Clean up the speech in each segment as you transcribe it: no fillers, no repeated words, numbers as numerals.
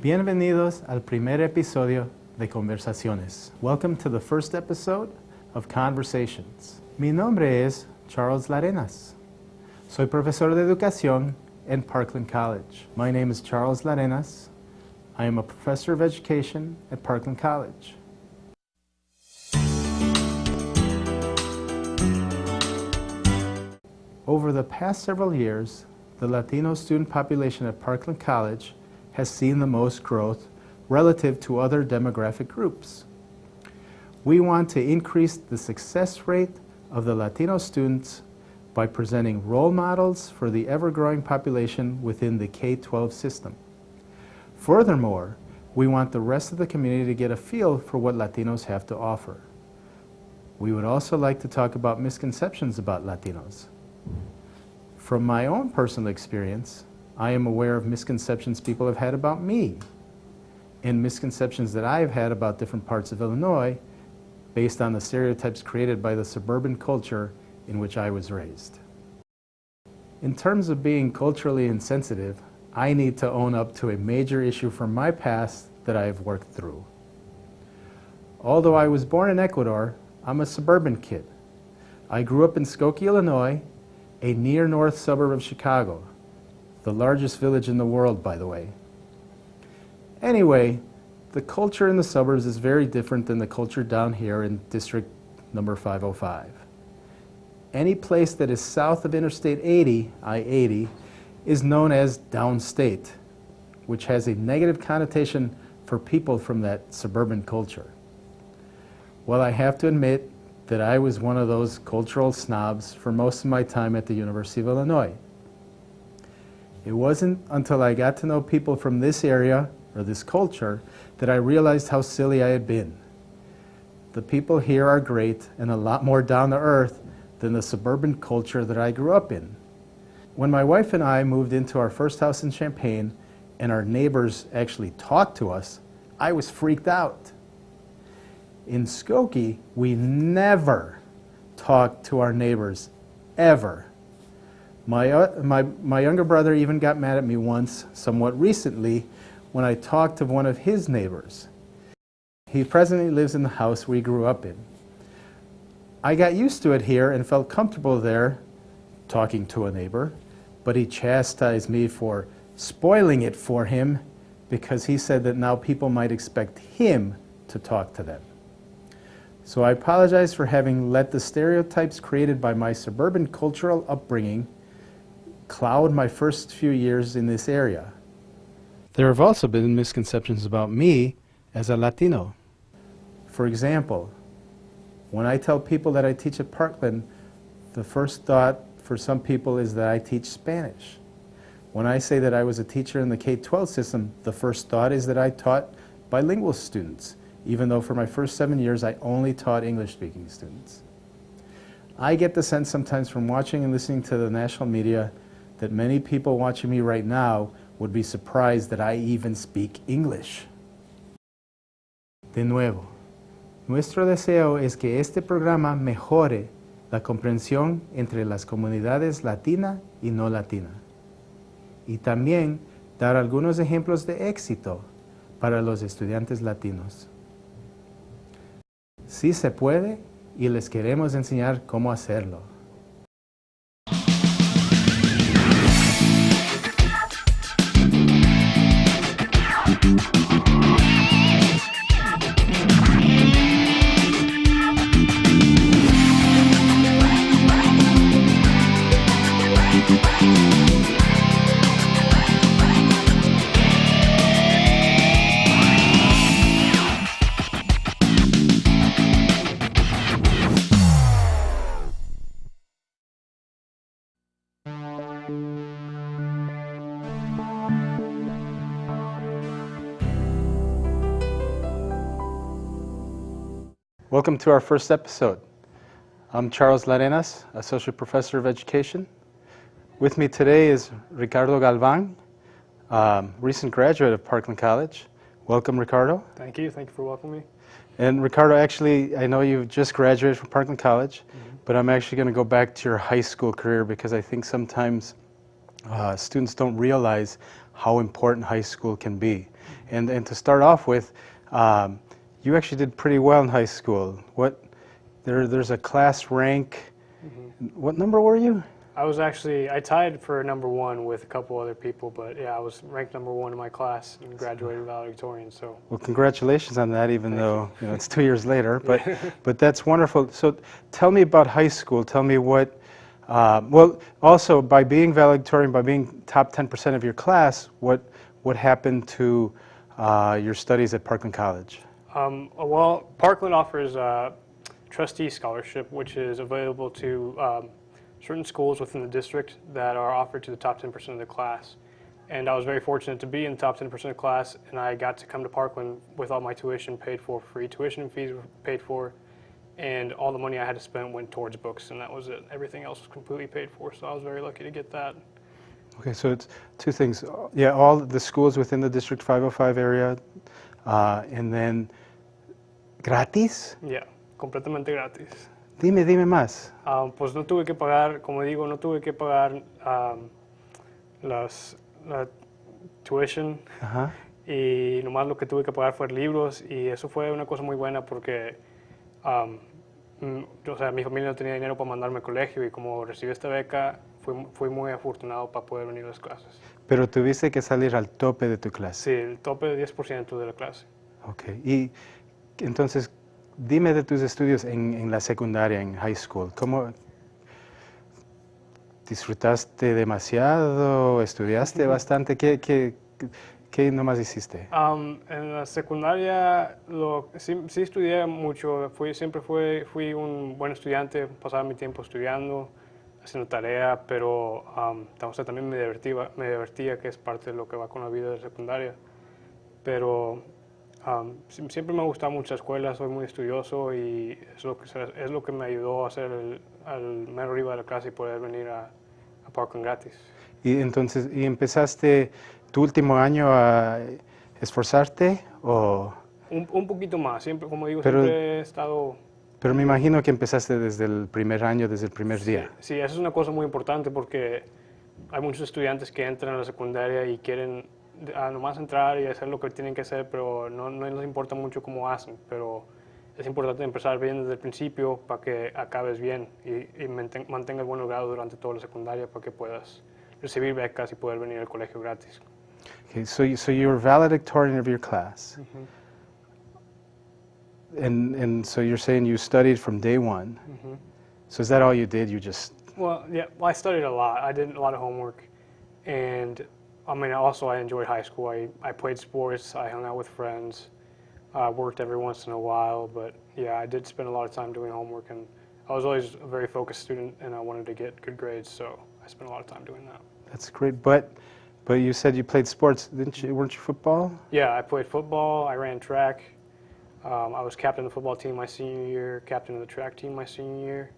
Bienvenidos al primer episodio de Conversaciones. Welcome to the first episode of Conversations. Mi nombre es Charles Larenas. Soy profesor de educación en Parkland College. My name is Charles Larenas. I am a professor of education at Parkland College. Over the past several years, the Latino student population at Parkland College has seen the most growth relative to other demographic groups. We want to increase the success rate of the Latino students by presenting role models for the ever-growing population within the K-12 system. Furthermore, we want the rest of the community to get a feel for what Latinos have to offer. We would also like to talk about misconceptions about Latinos. From my own personal experience, I am aware of misconceptions people have had about me and misconceptions that I have had about different parts of Illinois based on the stereotypes created by the suburban culture in which I was raised. In terms of being culturally insensitive, I need to own up to a major issue from my past that I have worked through. Although I was born in Ecuador, I'm a suburban kid. I grew up in Skokie, Illinois, a near north suburb of Chicago. The largest village in the world, by the way. Anyway, the culture in the suburbs is very different than the culture down here in District number 505. Any place that is south of Interstate 80, I-80, is known as downstate, which has a negative connotation for people from that suburban culture. Well, I have to admit that I was one of those cultural snobs for most of my time at the University of Illinois. It wasn't until I got to know people from this area, or this culture, that I realized how silly I had been. The people here are great and a lot more down to earth than the suburban culture that I grew up in. When my wife and I moved into our first house in Champaign and our neighbors actually talked to us, I was freaked out. In Skokie, we never talked to our neighbors, ever. My younger brother even got mad at me once, somewhat recently, when I talked to one of his neighbors. He presently lives in the house we grew up in. I got used to it here and felt comfortable there, talking to a neighbor, but he chastised me for spoiling it for him because he said that now people might expect him to talk to them. So I apologize for having let the stereotypes created by my suburban cultural upbringing cloud my first few years in this area. There have also been misconceptions about me as a Latino. For example, when I tell people that I teach at Parkland, the first thought for some people is that I teach Spanish. When I say that I was a teacher in the K-12 system, the first thought is that I taught bilingual students, even though for my first 7 years I only taught English-speaking students. I get the sense sometimes from watching and listening to the national media that many people watching me right now would be surprised that I even speak English. De nuevo, nuestro deseo es que este programa mejore la comprensión entre las comunidades latina y no latina, y también dar algunos ejemplos de éxito para los estudiantes latinos. Sí se puede y les queremos enseñar cómo hacerlo. Welcome to our first episode. I'm Charles Larenas, Associate Professor of Education. With me today is Ricardo Galvan, recent graduate of Parkland College Welcome, Ricardo. Thank you for welcoming me. And Ricardo, actually, I know you've just graduated from Parkland College, but I'm actually going to go back to your high school career because I think sometimes students don't realize how important high school can be. And to start off with, you actually did pretty well in high school. There's a class rank. What number were you? I tied for #1 with a couple other people, but yeah, I was ranked #1 in my class and graduated valedictorian. So. Well, congratulations on that, even though it's 2 years later. But that's wonderful. So tell me about high school. Tell me what. Well, also by being valedictorian, by being top 10% of your class, what happened to your studies at Parkland College? Well, Parkland offers a trustee scholarship, which is available to certain schools within the district that are offered to the top 10% of the class. And I was very fortunate to be in the top 10% of the class, and I got to come to Parkland with all my tuition paid for, free tuition and fees were paid for, and all the money I had to spend went towards books, and that was it. Everything else was completely paid for, so I was very lucky to get that. Okay, so it's two things. Yeah, all the schools within the District 505 area, and then gratis? Yeah, completamente gratis. Dime más. Pues no tuve que pagar, como digo, no tuve que pagar la tuition, y nomás lo que tuve que pagar fue libros, y eso fue una cosa muy buena porque o sea, mi familia no tenía dinero para mandarme al colegio, y como recibí esta beca, fui muy afortunado para poder venir a las clases. Pero tuviste que salir al tope de tu clase. Sí, el tope de 10% de la clase. Ok, y entonces, dime de tus estudios en la secundaria, en high school. ¿Cómo disfrutaste demasiado? ¿Estudiaste bastante? ¿Qué nomás hiciste? En la secundaria sí estudié mucho. Siempre fui un buen estudiante, pasaba mi tiempo estudiando, haciendo tarea, pero también me divertía, que es parte de lo que va con la vida de secundaria. Pero siempre me ha gustado mucho la escuela, soy muy estudioso, y es lo que me ayudó a ser al mero arriba de la clase y poder venir a Parkland gratis. Y entonces, empezaste tu último año a esforzarte o... Un poquito más, siempre, como digo, siempre he estado... Pero me imagino que empezaste desde el primer año, desde el primer día. Sí, eso es una cosa muy importante porque hay muchos estudiantes que entran a la secundaria y quieren nomás entrar y hacer lo que tienen que hacer, pero no les importa mucho cómo hacen. Pero es importante empezar bien desde el principio para que acabes bien y mantengas buen grado durante toda la secundaria para que puedas recibir becas y poder venir al colegio gratis. Okay, so you were valedictorian of your class. And so you're saying you studied from day one. So is that all you did? You just... Well, yeah, I studied a lot. I did a lot of homework. And I mean, also I enjoyed high school. I played sports, I hung out with friends, worked every once in a while. But yeah, I did spend a lot of time doing homework, and I was always a very focused student, and I wanted to get good grades, so I spent a lot of time doing that. That's great. But you said you played sports, weren't you football? Yeah, I played football, I ran track. I was captain of the football team my senior year, captain of the track team my senior year.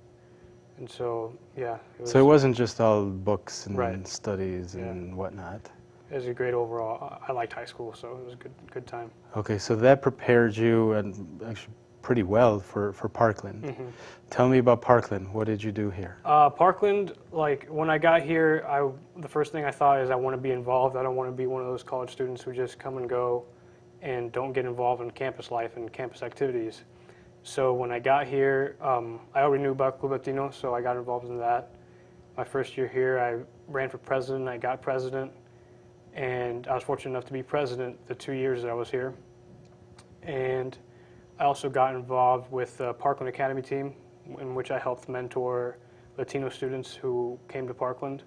And so, yeah. So it wasn't just all books and studies and whatnot. It was a great overall. I liked high school, so it was a good time. Okay, so that prepared you, and actually pretty well, for Parkland. Tell me about Parkland. What did you do here? Parkland, like when I got here, the first thing I thought is I want to be involved. I don't want to be one of those college students who just come and go and don't get involved in campus life and campus activities. So when I got here, I already knew about Club Latino, so I got involved in that. My first year here, I ran for president, I got president, and I was fortunate enough to be president the 2 years that I was here. And I also got involved with the Parkland Academy team, in which I helped mentor Latino students who came to Parkland.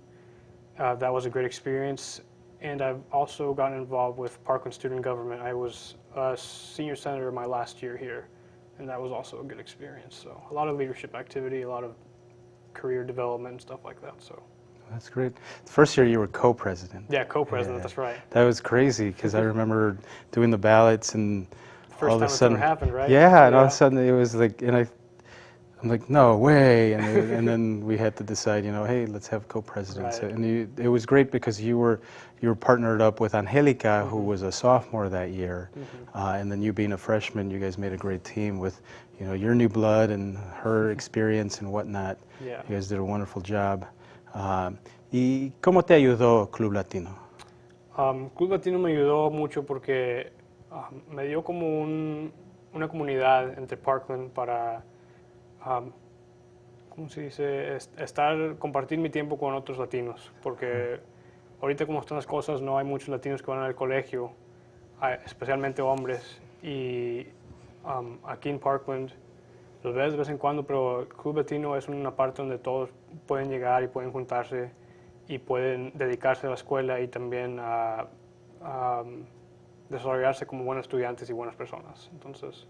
That was a great experience. And I've also gotten involved with Parkland student government. I was a senior senator my last year here, and that was also a good experience. So a lot of leadership activity, a lot of career development and stuff like that. So that's great. The first year you were co-president. Yeah, co-president, that's right. That was crazy, because I remember doing the ballots, and First all of a time sudden, it's ever happened, right? Yeah, and all of a sudden it was like, and I'm like, no way. And then we had to decide, hey, let's have co-presidents. Right. And it was great because you were partnered up with Angelica, who Mm-hmm. was a sophomore that year. Mm-hmm. And then you being a freshman, you guys made a great team with, your new blood and her experience and whatnot. Yeah. You guys did a wonderful job. ¿Y cómo te ayudó Club Latino? Club Latino me ayudó mucho porque me dio como una comunidad entre Parkland para, ¿cómo se dice? Compartir mi tiempo con otros latinos. Porque ahorita como están las cosas, no hay muchos latinos que van al colegio, especialmente hombres. Y aquí en Parkland los ves de vez en cuando, pero el Club Latino es una parte donde todos pueden llegar y pueden juntarse y pueden dedicarse a la escuela y también a desarrollarse como buenos estudiantes y buenas personas. Entonces,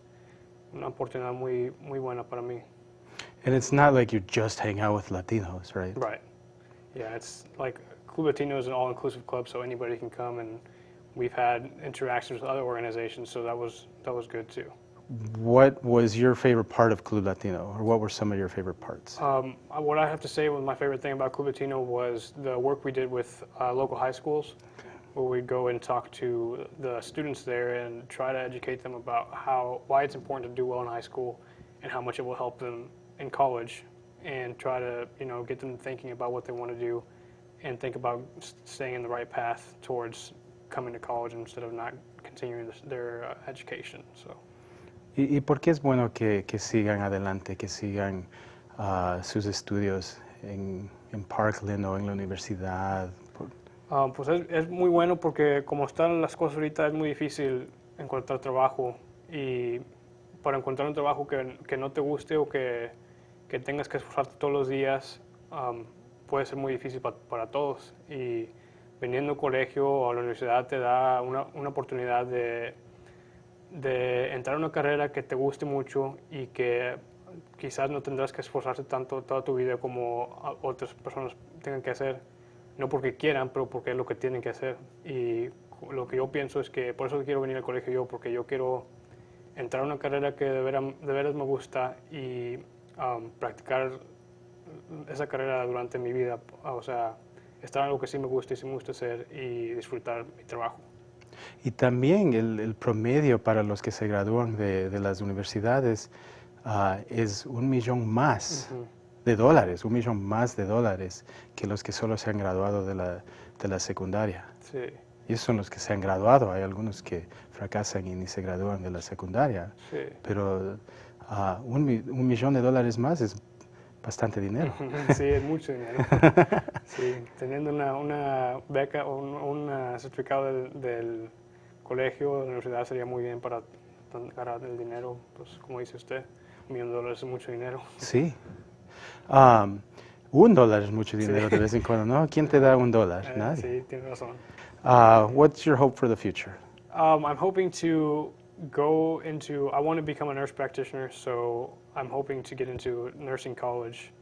una oportunidad muy, muy buena para mí. And it's not like you just hang out with Latinos, right? Right. Yeah, it's like Club Latino is an all-inclusive club, so anybody can come, and we've had interactions with other organizations, so that was good too. What was your favorite part of Club Latino, or what were some of your favorite parts? What I have to say was my favorite thing about Club Latino was the work we did with local high schools, where we'd go and talk to the students there and try to educate them about why it's important to do well in high school and how much it will help them in college, and try to get them thinking about what they want to do and think about staying in the right path towards coming to college instead of not continuing their education. So. ¿Y por qué es bueno que sigan adelante, que sigan sus estudios en Parkland o en la universidad? Pues es muy bueno porque como están las cosas ahorita es muy difícil encontrar trabajo, y para encontrar un trabajo que no te guste o que tengas que esforzarte todos los días puede ser muy difícil para todos, y viniendo al colegio o a la universidad te da una oportunidad de entrar a una carrera que te guste mucho y que quizás no tendrás que esforzarte tanto toda tu vida como otras personas tengan que hacer, no porque quieran, pero porque es lo que tienen que hacer. Y lo que yo pienso es que por eso quiero venir al colegio yo, porque yo quiero entrar a una carrera que de veras me gusta y practicar esa carrera durante mi vida, o sea, estar en algo que sí me gusta y sí me gusta hacer y disfrutar mi trabajo. Y también el promedio para los que se gradúan de las universidades es $1 millón más de dólares, $1 millón más de dólares que los que solo se han graduado de la secundaria. Sí. Y esos son los que se han graduado. Hay algunos que fracasan y ni se gradúan de la secundaria. Sí. Pero $1 millón de dólares más es bastante dinero. Sí, es mucho dinero. Sí, teniendo una beca o un certificado del colegio o de la universidad sería muy bien para ganar el dinero. Pues como dice usted, $1 millón de dólares es mucho dinero. Sí. $1 es mucho dinero de vez en cuando, ¿no? ¿Quién te da $1? Nadie. Sí, tiene razón. What's your hope for the future? I'm hoping to I want to become a nurse practitioner, so I'm hoping to get into nursing college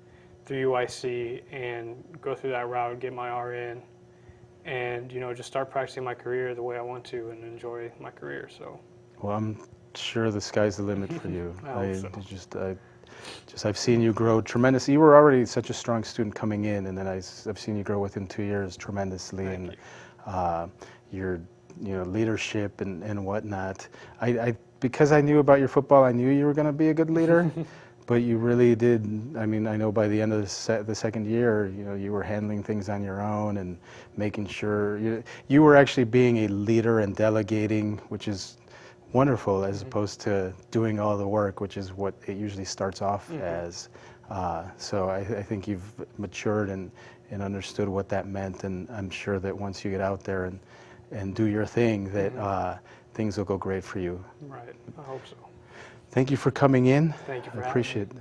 through UIC and go through that route, get my RN, and just start practicing my career the way I want to and enjoy my career. So. Well, I'm sure the sky's the limit for you. I hope so. I've seen you grow tremendously. You were already such a strong student coming in, and then I've seen you grow within 2 years tremendously. Thank Your leadership and whatnot. Because I knew about your football, I knew you were going to be a good leader. But you really did. I mean, I know by the end of the second year, you were handling things on your own and making sure you were actually being a leader and delegating, which is wonderful, as opposed to doing all the work, which is what it usually starts off as. So I think you've matured and understood what that meant, and I'm sure that once you get out there and do your thing, that things will go great for you. Right, I hope so. Thank you for coming in. Thank you for I appreciate it.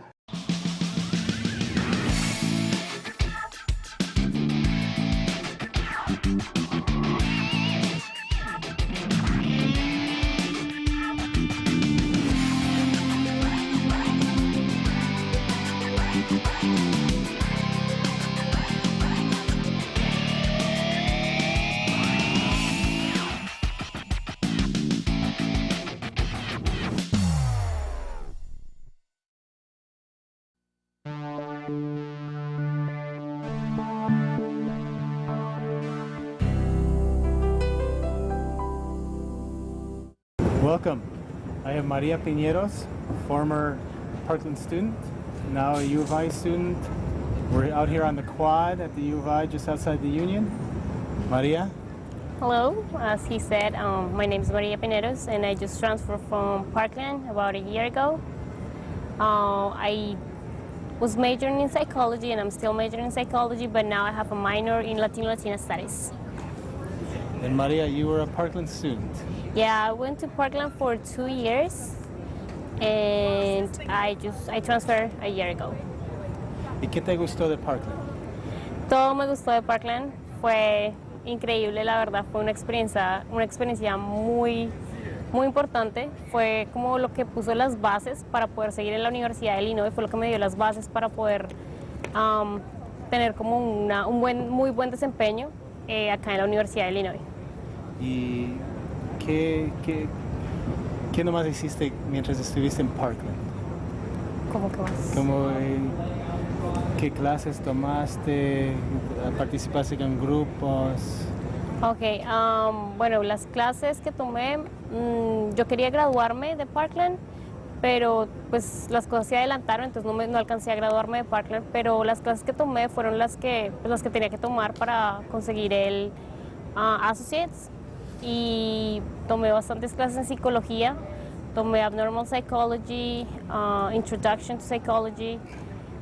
Welcome. I have Maria Piñeros, former Parkland student, now a U of I student. We're out here on the quad at the U of I just outside the Union. Maria? Hello, as he said, my name is Maria Pineros and I just transferred from Parkland about a year ago. I was majoring in psychology and I'm still majoring in psychology, but now I have a minor in Latina studies. And Maria, you were a Parkland student. Yeah, I went to Parkland for 2 years and I transferred a year ago. ¿Y qué te gustó de Parkland? Todo me gustó de Parkland, fue increíble, la verdad, fue una experiencia muy importante, fue como lo que puso las bases para poder seguir en la Universidad de Illinois, fue lo que me dio las bases para poder tener como un muy buen desempeño acá en la Universidad de Illinois. ¿Y qué nomás hiciste mientras estuviste en Parkland? ¿Cómo que más? ¿Qué clases tomaste? ¿Participaste en grupos? Ok, bueno, las clases que tomé, yo quería graduarme de Parkland, pero pues las cosas se adelantaron, entonces no alcancé a graduarme de Parkland, pero las clases que tomé fueron las que tenía que tomar para conseguir el Associates, y tomé bastantes clases en psicología, tomé Abnormal Psychology, Introduction to Psychology.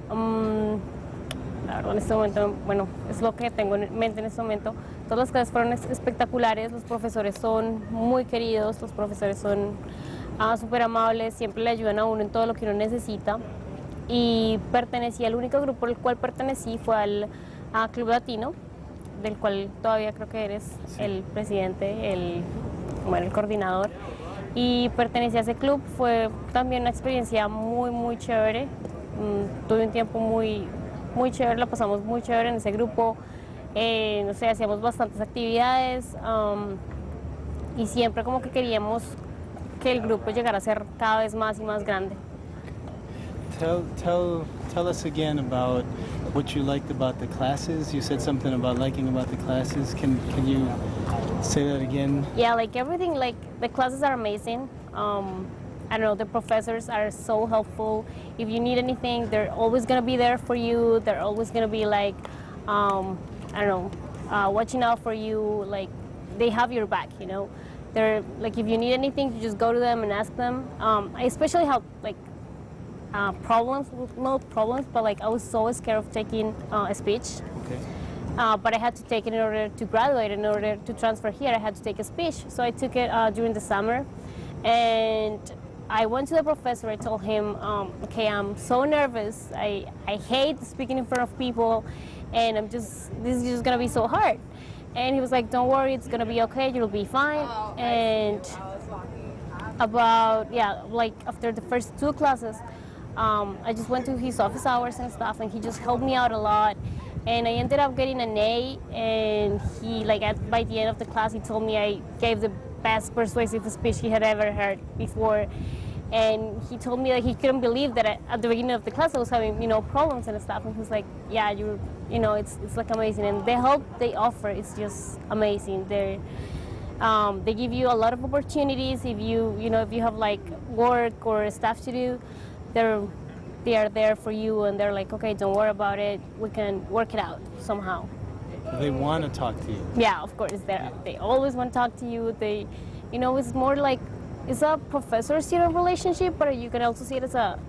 La verdad, en este momento, bueno, es lo que tengo en mente en este momento. Todas las clases fueron espectaculares, los profesores son muy queridos, los profesores son súper amables, siempre le ayudan a uno en todo lo que uno necesita. Y el único grupo al cual pertenecí fue al Club Latino, del cual todavía creo que eres el presidente, el coordinador. Y pertenecí a ese club, fue también una experiencia muy chévere. Tuve un tiempo muy chévere, la pasamos muy chévere en ese grupo, no sé, hacíamos bastantes actividades y siempre como que queríamos que el grupo llegara a ser cada vez más y más grande. Tell us again about what you liked about the classes. You said something about liking about the classes. Can you say that again? Yeah, like everything, like the classes are amazing. I don't know, the professors are so helpful. If you need anything, they're always going to be there for you. They're always going to be like, I don't know, watching out for you. Like, they have your back, you know. They're like, if you need anything, you just go to them and ask them. I especially have like not problems, but like I was so scared of taking a speech. Okay. But I had to take it in order to graduate, in order to transfer here, I had to take a speech. So I took it during the summer. And I went to the professor, I told him, okay, I'm so nervous, I hate speaking in front of people, and this is just gonna be so hard. And he was like, don't worry, it's gonna be okay, you'll be fine. And like after the first 2 classes, I just went to his office hours and stuff, and he just helped me out a lot. And I ended up getting an A, and he, by the end of the class, he told me I gave the best persuasive speech he had ever heard before. And he told me that he couldn't believe that at the beginning of the class I was having, problems and stuff. And he was like, yeah, it's like amazing. And the help they offer is just amazing. They give you a lot of opportunities. If you have like work or stuff to do, they are there for you, and they're like, okay, don't worry about it. We can work it out somehow. They want to talk to you. Yeah, of course. They always want to talk to you. It's more like, it's a professor-student relationship, but you can also see it as a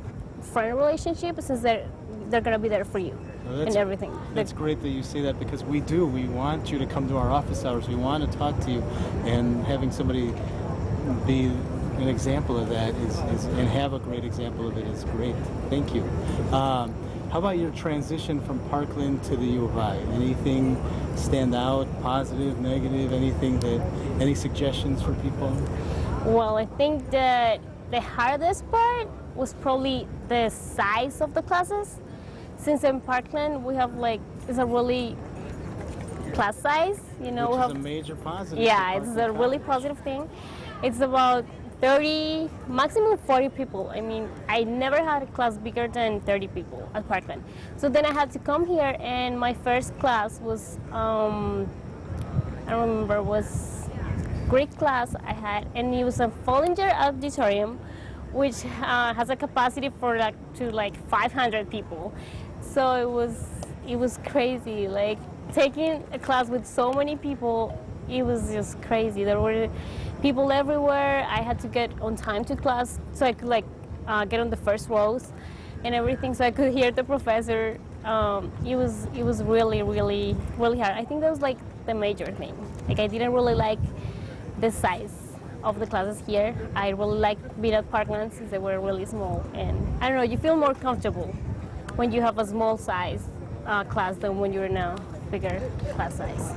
friend relationship, since they're going to be there for you and everything. That's great that you say that, because we want you to come to our office hours. We want to talk to you, and having somebody be an example of that and have a great example of it is great. Thank you. How about your transition from Parkland to the U of I? Anything stand out, positive, negative, any suggestions for people? Well, I think that the hardest part was probably the size of the classes. Since in Parkland we have it's a really class size, Which is a major positive. Yeah, it's a really positive thing. It's about 30, maximum 40 people. I mean, I never had a class bigger than 30 people at Parkland. So then I had to come here, and my first class was, I don't remember, was Greek class I had, and it was a Follinger auditorium, which has a capacity for like 500 people. So it was crazy. Like taking a class with so many people, it was just crazy. There were people everywhere. I had to get on time to class so I could get on the first rows and everything, so I could hear the professor. It was really, really, really hard. I think that was like the major thing. Like I didn't really like the size of the classes here. I really liked being at Parkland since they were really small, and I don't know, you feel more comfortable when you have a small size class than when you're in a bigger class size.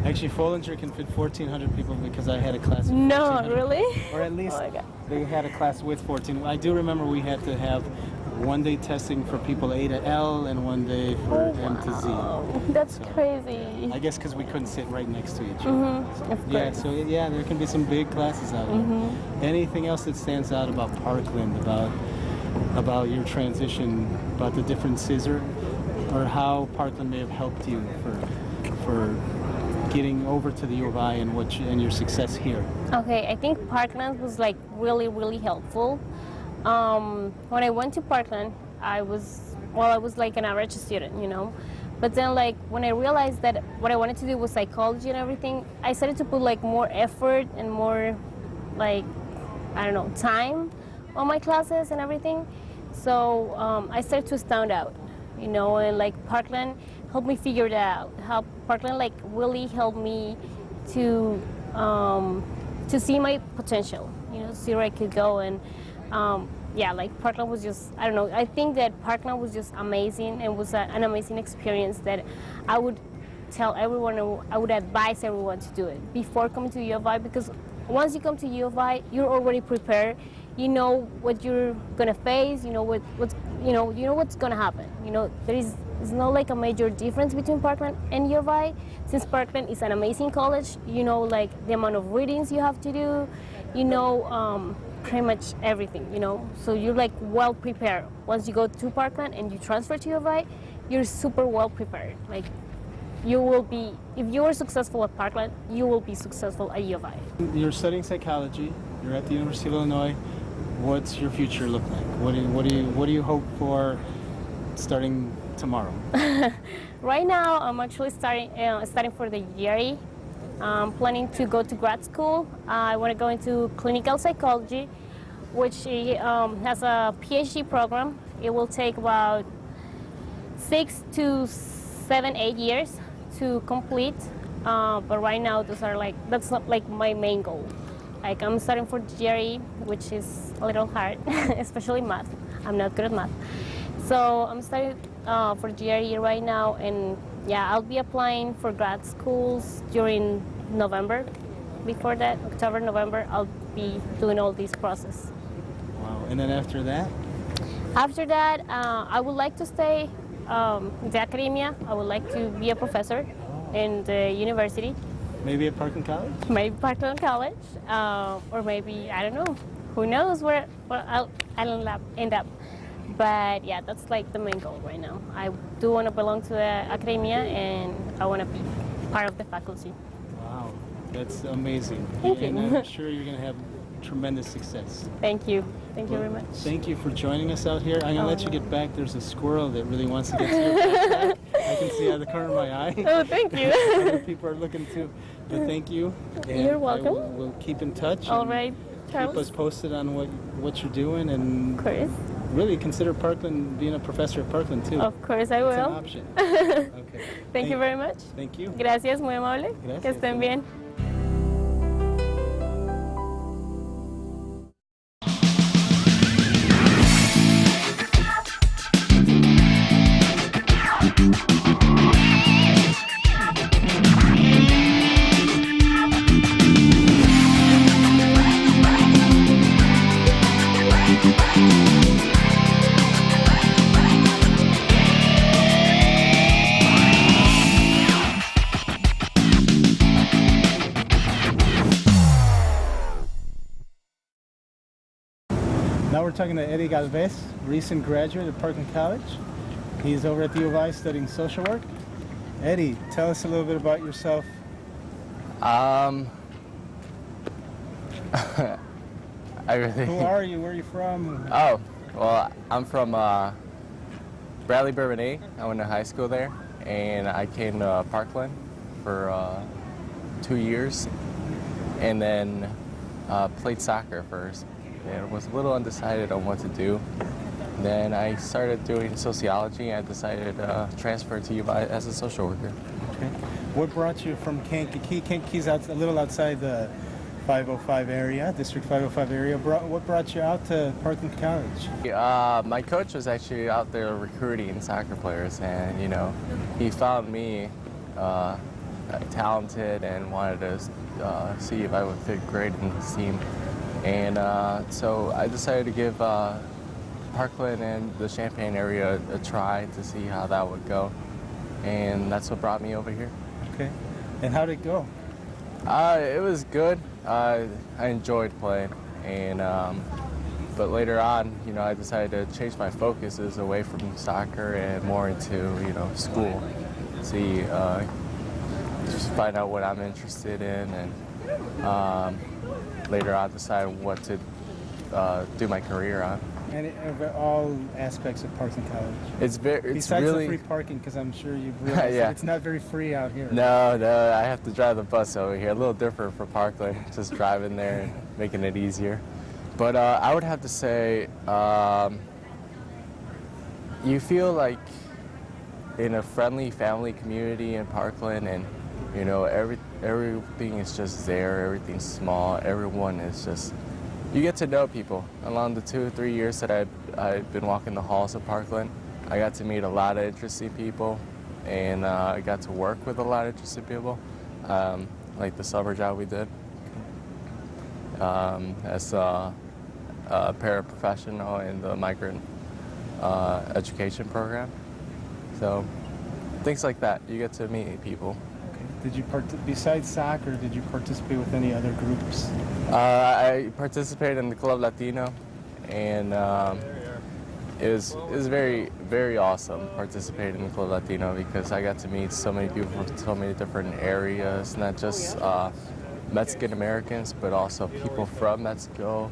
Actually, Follinger can fit 1,400 people because I had a class with No, 1,400. really? Or at least Oh my God. they had a class with 14. I do remember we had to have one day testing for people A to L and one day for M to Z. Oh, that's So, crazy. I guess because we couldn't sit right next to each other. Mm-hmm. Of Yeah, course. so yeah, there can be some big classes out there. Anything else that stands out about Parkland, about your transition, about the differences, or how Parkland may have helped you for getting over to the U of I and your success here? Okay, I think Parkland was like really, really helpful. When I went to Parkland, I was like an average student, you know. But then like when I realized that what I wanted to do was psychology and everything, I started to put like more effort and more like, I don't know, time on my classes and everything. So I started to stand out, you know, and like Parkland helped me figure it out. How Parkland like really helped me to see my potential, you know, see where I could go. And yeah, like Parkland was just, I don't know, I think that Parkland was just amazing and was an amazing experience that I would tell everyone, I would advise everyone to do it before coming to U of I, because once you come to U of I, you're already prepared. You know what you're gonna face. You know what's gonna happen. You know there's not like a major difference between Parkland and U of I. Since Parkland is an amazing college, you know like the amount of readings you have to do. You know pretty much everything. You know, so you're like well prepared. Once you go to Parkland and you transfer to U of I, you're super well prepared. Like you will be, if you are successful at Parkland, you will be successful at U of I. You're studying psychology. You're at the University of Illinois. What's your future look like? What do you hope for starting tomorrow? Right now, I'm actually studying for the GRE. I'm planning to go to grad school. I want to go into clinical psychology, which has a PhD program. It will take about 6 to 7, 8 years to complete. But right now, that's not like my main goal. Like I'm studying for GRE, which is a little hard, especially math. I'm not good at math. So I'm studying for GRE right now, and yeah, I'll be applying for grad schools during November. Before that, October, November, I'll be doing all this process. Wow. And then after that? After that, I would like to stay in the academia. I would like to be a professor in the university. Maybe at Parkland College? Maybe Parkland College, or maybe, I don't know, who knows where I'll end up. But yeah, that's like the main goal right now. I do want to belong to the academia, and I want to be part of the faculty. Wow, that's amazing. Thank you. And I'm sure you're going to have tremendous success. Thank you. Thank you very much. Thank you for joining us out here. I'm going to let you get back. There's a squirrel that really wants to get to your backpack. I can see out of the corner of my eye. Oh, thank you. Other people are looking too. But thank you. And You're welcome. We'll keep in touch. All and right, Charles. Keep us posted on what you're doing, and Of course. really consider Parkland, being a professor at Parkland too. Of course I It's an will. option. Okay. Thank you very much. Thank you. Gracias, muy amable. Gracias. Que estén bien. Now we're talking to Eddie Galvez, recent graduate of Parkland College. He's over at the U of I studying social work. Eddie, tell us a little bit about yourself. I really. Who are you? Where are you from? Oh, well, I'm from Bradley Bourbonnais. I went to high school there, and I came to Parkland for 2 years, and then played soccer first. And was a little undecided on what to do. Then I started doing sociology. I decided to transfer to UVI as a social worker. Okay. What brought you from Kankakee? Kankakee's a little outside the 505 area, District 505 area. What brought you out to Parkland College? My coach was actually out there recruiting soccer players, and he found me talented and wanted to see if I would fit great in his team. And so I decided to give Parkland and the Champaign area a try to see how that would go. And that's what brought me over here. Okay. And how did it go? It was good. I enjoyed playing. And but later on, I decided to change my focuses away from soccer and more into, school. See, just find out what I'm interested in, and later on decide what to do my career on. And all aspects of Parkland College. It's Besides really the free parking, because I'm sure you've realized Yeah. that it's not very free out here. No, I have to drive the bus over here. A little different for Parkland, just driving there and making it easier. But I would have to say, you feel like in a friendly family community in Parkland, and everything is just there. Everything's small. Everyone is just. You get to know people. Along the 2 or 3 years that I've been walking the halls of Parkland, I got to meet a lot of interesting people, and I got to work with a lot of interesting people, like the summer job we did as a paraprofessional in the migrant education program. So things like that, you get to meet people. Did you besides soccer, did you participate with any other groups? I participated in the Club Latino, and it was very, very awesome participating in the Club Latino because I got to meet so many people from so many different areas, not just Mexican Americans, but also people from Mexico,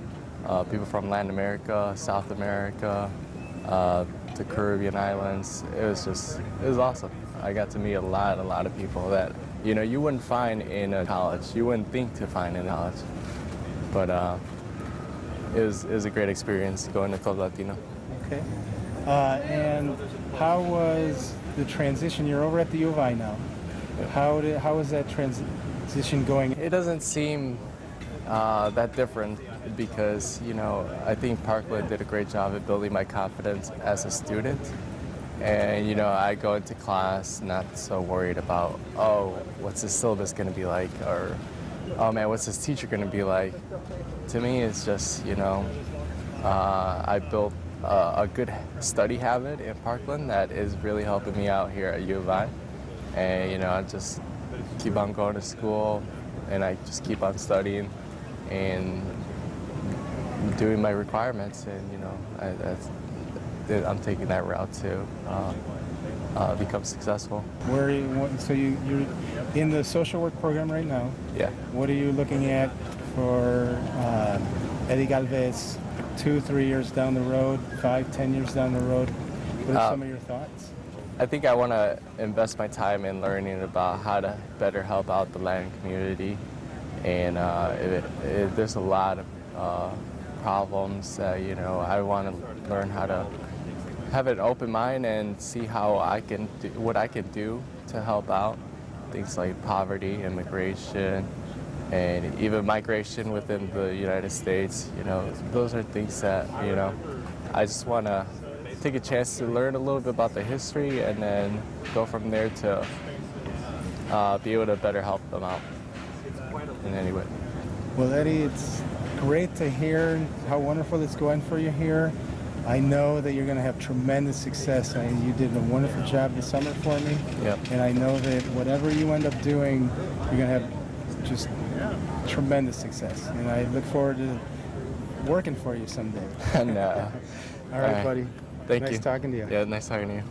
people from Latin America, South America, the Caribbean islands. It was awesome. I got to meet a lot of people that you wouldn't find in a college. You wouldn't think to find in college. But it was a great experience going to Club Latino. Okay. And how was the transition? You're over at the U of I now. How was that transition going? It doesn't seem that different because, I think Parkland did a great job at building my confidence as a student. And, I go into class not so worried about, what's the syllabus going to be like? Or, oh, man, what's this teacher going to be like? To me, it's just, I built a good study habit in Parkland that is really helping me out here at U of I. And, I just keep on going to school, and I just keep on studying and doing my requirements. And, I'm taking that route to become successful. So you're in the social work program right now. Yeah. What are you looking at for Eddie Galvez 2-3 years down the road, 5-10 years down the road? What are some of your thoughts? I think I want to invest my time in learning about how to better help out the Latin community. And there's a lot of problems that, I want to learn how to have an open mind and see how I can do what I can do to help out. Things like poverty, immigration, and even migration within the United States. Those are things that, I just want to take a chance to learn a little bit about the history and then go from there to be able to better help them out in any way. Well, Eddie, it's great to hear how wonderful it's going for you here. I know that you're going to have tremendous success. You did a wonderful job this summer for me. Yep. And I know that whatever you end up doing, you're going to have just tremendous success. And I look forward to working for you someday. No. All right, buddy. Thank you. Nice talking to you. Yeah, nice talking to you.